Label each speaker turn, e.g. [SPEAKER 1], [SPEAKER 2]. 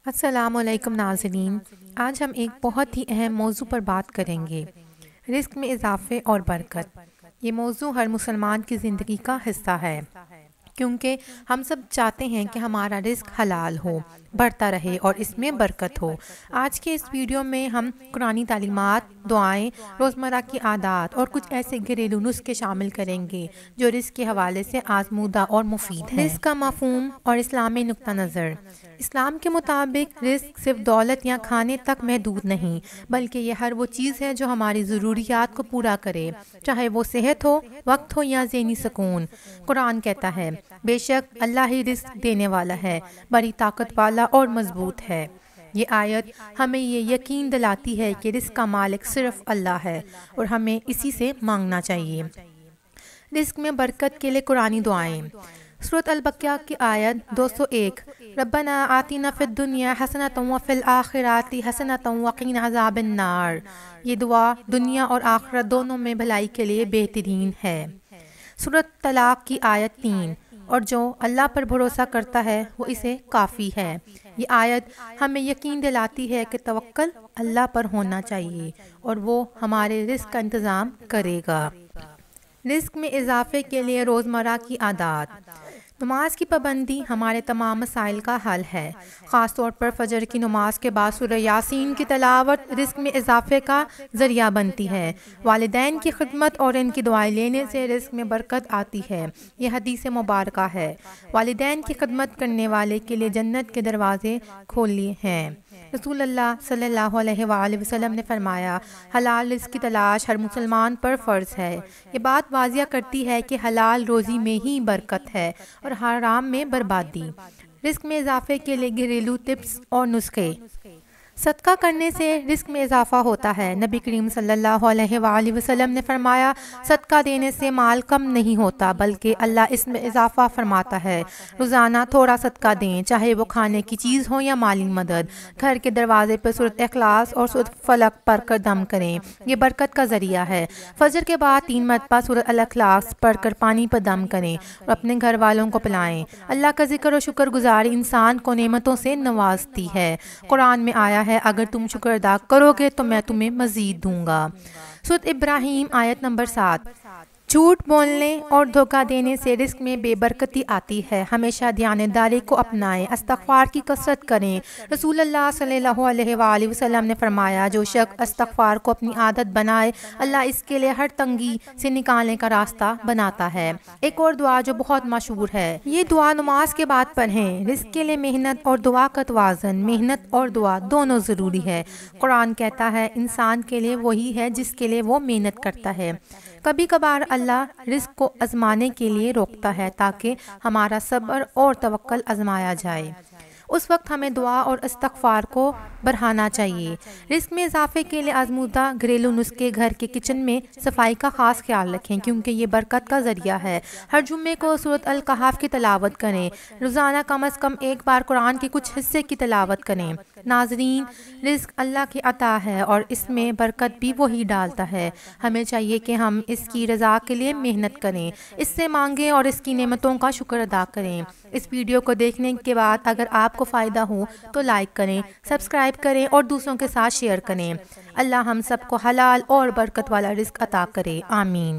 [SPEAKER 1] السلام علیکم ناظرین، آج ہم ایک بہت ہی اہم موضوع پر بات کریں گے، رزق میں اضافے اور برکت۔ یہ موضوع ہر مسلمان کی زندگی کا حصہ ہے، کیونکہ ہم سب چاہتے ہیں کہ ہمارا رزق حلال ہو، بڑھتا رہے اور اس میں برکت ہو۔ آج کے اس ویڈیو میں ہم قرآنی تعلیمات، دعائیں، روزمرہ کی عادات اور کچھ ایسے گھریلو نسخے شامل کریں گے جو رزق کے حوالے سے آزمودہ اور مفید ہیں۔ رزق کا مفہوم اور اسلامی نقطہ نظر۔ اسلام کے مطابق رزق صرف دولت یا کھانے تک محدود نہیں، بلکہ یہ ہر وہ چیز ہے جو ہماری ضروریات کو پورا کرے، چاہے وہ صحت ہو، وقت ہو یا ذہنی سکون۔ قرآن کہتا ہے، بے شک اللہ ہی رزق دینے والا ہے، بڑی طاقت والا اور مضبوط ہے۔ یہ آیت ہمیں یہ یقین دلاتی ہے کہ رزق کا مالک صرف اللہ ہے اور ہمیں اسی سے مانگنا چاہیے۔ رزق میں برکت کے لیے قرآنی دعائیں۔ سورۃ البقرہ کی آیت 201، ربنا آتنا فی الدنیا حسنۃ وفی الآخرۃ حسنۃ وقنا عذاب النار۔ یہ دعا دنیا اور آخرت دونوں میں بھلائی کے لیے بہترین ہے۔ سورۃ طلاق کی آیت 3، اور جو اللہ پر بھروسہ کرتا ہے وہ اسے کافی ہے۔ یہ آیت ہمیں یقین دلاتی ہے کہ توکل اللہ پر ہونا چاہیے اور وہ ہمارے رزق کا انتظام کرے گا۔ رزق میں اضافے کے لیے روزمرہ کی عادات۔ نماز کی پابندی ہمارے تمام مسائل کا حل ہے، خاص طور پر فجر کی نماز کے بعد سورہ یاسین کی تلاوت رزق میں اضافے کا ذریعہ بنتی ہے۔ والدین کی خدمت اور ان کی دعائیں لینے سے رزق میں برکت آتی ہے۔ یہ حدیث مبارکہ ہے، والدین کی خدمت کرنے والے کے لیے جنت کے دروازے کھولے ہیں۔ رسول اللہ صلی اللہ علیہ وآلہ وسلم نے فرمایا، حلال رزق کی تلاش ہر مسلمان پر فرض ہے۔ یہ بات واضح کرتی ہے کہ حلال روزی میں ہی برکت ہے اور حرام میں بربادی۔ رزق میں اضافے کے لیے گھریلو ٹپس اور نسخے۔ صدقہ کرنے سے رزق میں اضافہ ہوتا ہے۔ نبی کریم صلی اللہ علیہ وآلہ وسلم نے فرمایا، صدقہ دینے سے مال کم نہیں ہوتا بلکہ اللہ اس میں اضافہ فرماتا ہے۔ روزانہ تھوڑا صدقہ دیں، چاہے وہ کھانے کی چیز ہو یا مالی مدد۔ گھر کے دروازے پر سورۃ اخلاص اور سورۃ فلق پڑھ کر دم کریں، یہ برکت کا ذریعہ ہے۔ فجر کے بعد 3 مرتبہ سورۃ الاخلاص پڑھ کر پانی پر دم کریں اور اپنے گھر والوں کو پلائیں۔ اللہ کا ذکر اور شکر گزاری انسان کو نعمتوں سے نوازتی ہے۔ قرآن میں آیا ہے، اگر تم شکر ادا کرو گے تو میں تمہیں مزید دوں گا۔ سورۃ ابراہیم آیت نمبر 7۔ جھوٹ بولنے اور دھوکہ دینے سے رزق میں بے برکتی آتی ہے۔ ہمیشہ دیانتداری کو اپنائیں، استغفار کی کثرت کریں۔ رسول اللہ صلی اللہ علیہ وآلہ وسلم نے فرمایا، جو شخص استغفار کو اپنی عادت بنائے، اللہ اس کے لیے ہر تنگی سے نکالنے کا راستہ بناتا ہے۔ ایک اور دعا جو بہت مشہور ہے، یہ دعا نماز کے بعد پڑھیں۔ رزق کے لیے محنت اور دعا کا توازن۔ محنت اور دعا دونوں ضروری ہے۔ قرآن کہتا ہے، انسان کے لیے وہی ہے جس کے لیے وہ محنت کرتا ہے۔ کبھی کبھار اللہ رزق کو آزمانے کے لیے روکتا ہے تاکہ ہمارا صبر اور توکل آزمایا جائے۔ اس وقت ہمیں دعا اور استغفار کو بڑھانا چاہیے۔ رزق میں اضافے کے لیے آزمودہ گھریلو نسخے۔ گھر کے کچن میں صفائی کا خاص خیال رکھیں کیونکہ یہ برکت کا ذریعہ ہے۔ ہر جمعے کو سورۃ الکہف کی تلاوت کریں۔ روزانہ کم از کم ایک بار قرآن کے کچھ حصے کی تلاوت کریں۔ ناظرین، رزق اللہ کی عطا ہے اور اس میں برکت بھی وہی ڈالتا ہے۔ ہمیں چاہیے کہ ہم اس کی رضا کے لیے محنت کریں، اس سے مانگیں اور اس کی نعمتوں کا شکر ادا کریں۔ اس ویڈیو کو دیکھنے کے بعد اگر آپ کو فائدہ ہو تو لائک کریں، سبسکرائب کریں اور دوسروں کے ساتھ شیئر کریں۔ اللہ ہم سب کو حلال اور برکت والا رزق عطا کرے، آمین۔